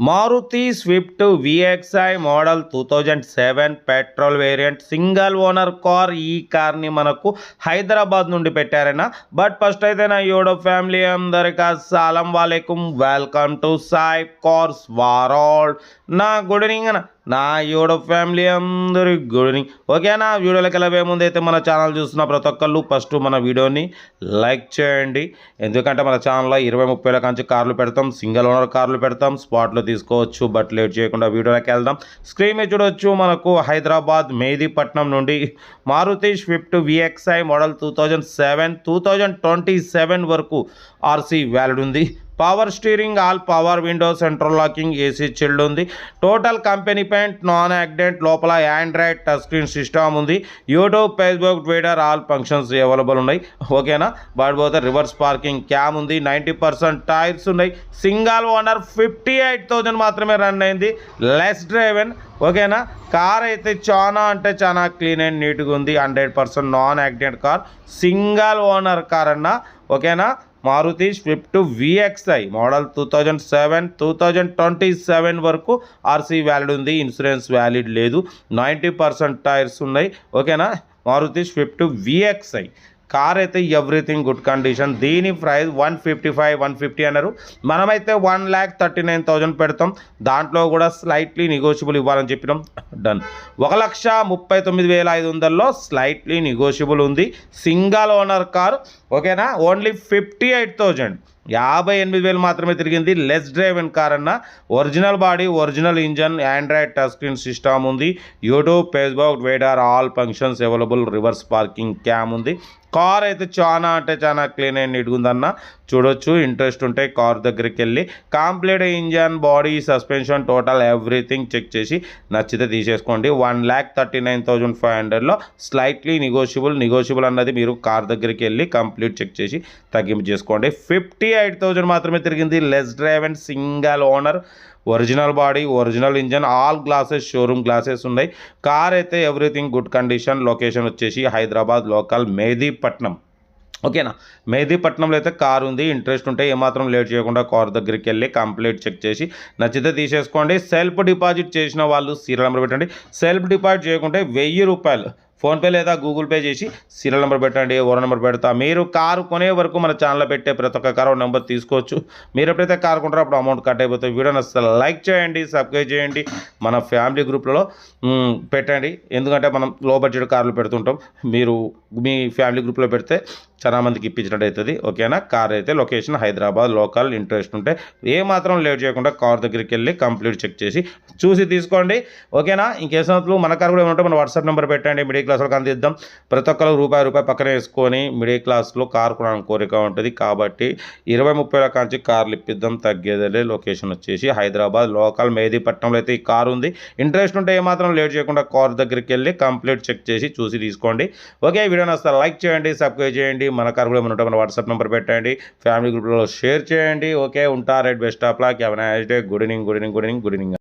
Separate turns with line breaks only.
Maruti Swift VXI model 2007 petrol variant single owner car. ఈ కార్ని మనకు హైదరాబాద్ నుండి పెట్టారైనా. బట్ ఫస్ట్ అయితే నా యూడో ఫ్యామిలీ అందరికీ అస్సలం వాలేకుమ్, welcome to Sai cars world. నా గుడ్ ఈవినింగ్ అన్న, నా యూడో ఫ్యామిలీ అందరి గుడ్ ఈవినింగ్. ఓకేనా, వీడియోలోకి వెళ్ళే ముందు అయితే మన ఛానల్ చూస్తున్న ప్రతి ఒక్కళ్ళు ఫస్ట్ మన వీడియోని లైక్ చేయండి. ఎందుకంటే మన ఛానల్లో 20-30 కాంచి కార్లు పెడతాం, సింగిల్ ఓనర్ కార్లు పెడతాం, స్పాట్లో తీసుకోవచ్చు. బట్ లేట్ చేయకుండా వీడియోలోకి వెళ్దాం. స్క్రీన్ మీద చూడవచ్చు, మనకు హైదరాబాద్ మెహదీపట్నం నుండి మారుతి స్విఫ్ట్ విఎక్స్ఐ మోడల్ 2027 వరకు ఆర్సీ వ్యాలిడ్ ఉంది. Power steering, all power window, central locking, AC chilled ఉంది. Total company paint, non accident. లోపల ఆండ్రాయిడ్ టచ్ స్క్రీన్ సిస్టమ్ ఉంది. YouTube, Facebook, Twitter all functions available ఉన్నాయి. ఓకేనా, పోతే రివర్స్ పార్కింగ్ క్యామ్ ఉంది. 90% tyres ఉన్నాయి. సింగిల్ ఓనర్, 58,000 మాత్రమే రన్ అయింది. Less driven. ఓకేనా, కార్ అయితే చాలా అంటే చాలా క్లీన్ అండ్ నీట్గా ఉంది. 100% non accident car, single owner car అన్న. ఓకేనా, మారుతి స్విఫ్ట్ విఎక్స్ఐ మోడల్ 2027 వరకు ఆర్సీ వ్యాలిడ్ ఉంది. ఇన్సూరెన్స్ వ్యాలిడ్ లేదు. 90% టైర్స్ ఉన్నాయి. ఓకేనా, మారుతి స్విఫ్ట్ విఎక్స్ఐ కార్ అయితే ఎవ్రీథింగ్ గుడ్ కండిషన్. దీని ప్రైస్ 150 అన్నారు. మనమైతే 1,39,000 పెడతాం. దాంట్లో కూడా స్లైట్లీ నెగోషియబుల్ ఇవ్వాలని చెప్పినాం. డన్. 1,39,500లో స్లైట్లీ నెగోషియబుల్ ఉంది. Single owner car. ఓకేనా, ఓన్లీ 58,000, 58,000 మాత్రమే తిరిగింది. లెస్ డ్రైవెన్ కార్ అన్న. Original body, original engine, Android touch screen system ఉంది. YouTube, Facebook, Twitter all functions available. Reverse parking cam ఉంది. కార్ అయితే చాలా అంటే చాలా క్లీన్ అండ్ నీట్గా ఉందన్న. చూడొచ్చు. ఇంట్రెస్ట్ ఉంటే కార్ దగ్గరికి వెళ్ళి complete engine, body, suspension, total everything check చేసి నచ్చితే తీసేసుకోండి. 1,39,500లో స్లైట్లీ నెగోషియబుల్ అన్నది మీరు కార్ దగ్గరికి వెళ్ళి కంప్లీట్ చెక్ చేసి తగ్గింపు చేసుకోండి. 58,000 మాత్రమే తిరిగింది. Less drive and single owner, original body, original engine, all glasses showroom glasses ఉన్నాయి. కార్ అయితే ఎవ్రీథింగ్ గుడ్ కండిషన్. లొకేషన్ వచ్చేసి హైదరాబాద్ లోకల్ మెహదీపట్నం. ఓకేనా, మెహదీపట్నంలో అయితే కార్ ఉంది. ఇంట్రెస్ట్ ఉంటే ఏమాత్రం లేట్ చేయకుండా కార్ దగ్గరికి వెళ్ళి కంప్లీట్ చెక్ చేసి నచ్చితే తీసేసుకోండి. సెల్ఫ్ డిపాజిట్ చేసిన వాళ్ళు సీరియల్ నెంబర్ పెట్టండి. సెల్ఫ్ డిపాజిట్ చేయకుంటే 1,000 రూపాయలు ఫోన్పే లేదా గూగుల్ పే చేసి సీరియల్ నెంబర్ పెట్టండి. ఓరో నెంబర్ పెడతా. మీరు కారు కొనే వరకు మన ఛానల్లో పెట్టే ప్రతి ఒక్క కారు నెంబర్ తీసుకోవచ్చు. మీరు ఎప్పుడైతే కారు కొంటారో అప్పుడు అమౌంట్ కట్ అయిపోతుంది. వీడియోని అసలు లైక్ చేయండి, సబ్స్క్రైబ్ చేయండి, మన ఫ్యామిలీ గ్రూప్లలో పెట్టండి. ఎందుకంటే మనం లో బడ్జెట్ కార్లు పెడుతుంటాం. మీరు మీ ఫ్యామిలీ గ్రూప్లో పెడితే చాలా మందికి ఇప్పించినట్టు అవుతుంది. ఓకేనా, కార్ అయితే లొకేషన్ హైదరాబాద్ లోకల్. ఇంట్రెస్ట్ ఉంటే ఏమాత్రం లేట్ చేయకుండా కార్ దగ్గరికి వెళ్ళి కంప్లీట్ చెక్ చేసి చూసి తీసుకోండి. ఓకేనా, ఇంకేసినట్లు మన కార్ కూడా ఏమంటే మన వాట్సాప్ నెంబర్ పెట్టండి. మిడిల్ క్లాస్లో అందిద్దాం. ప్రతి ఒక్కరు రూపాయి పక్కన వేసుకొని మిడిల్ క్లాస్లో కార్ కొనడానికి కోరిక ఉంటుంది. కాబట్టి 20-30 కాంచి కార్లు ఇప్పిద్దాం, తగ్గేదే. లొకేషన్ వచ్చేసి హైదరాబాద్ లోకల్ మెహదీపట్నంలో అయితే ఈ కారు ఉంది. ఇంట్రెస్ట్ ఉంటే ఏమాత్రం లేట్ చేయకుండా కార్ దగ్గరికి వెళ్ళి కంప్లీట్ చెక్ చేసి చూసి తీసుకోండి. ఓకే, వీడియోని అసలు లైక్ చేయండి, సబ్స్క్రైబ్ చేయండి. మన కార్ కూడా మన వాట్సాప్ నెంబర్ పెట్టండి. ఫ్యామిలీ గ్రూప్లో షేర్ చేయండి. ఓకే, ఉంటా. Right, best of luck. Have a nice day. Good evening.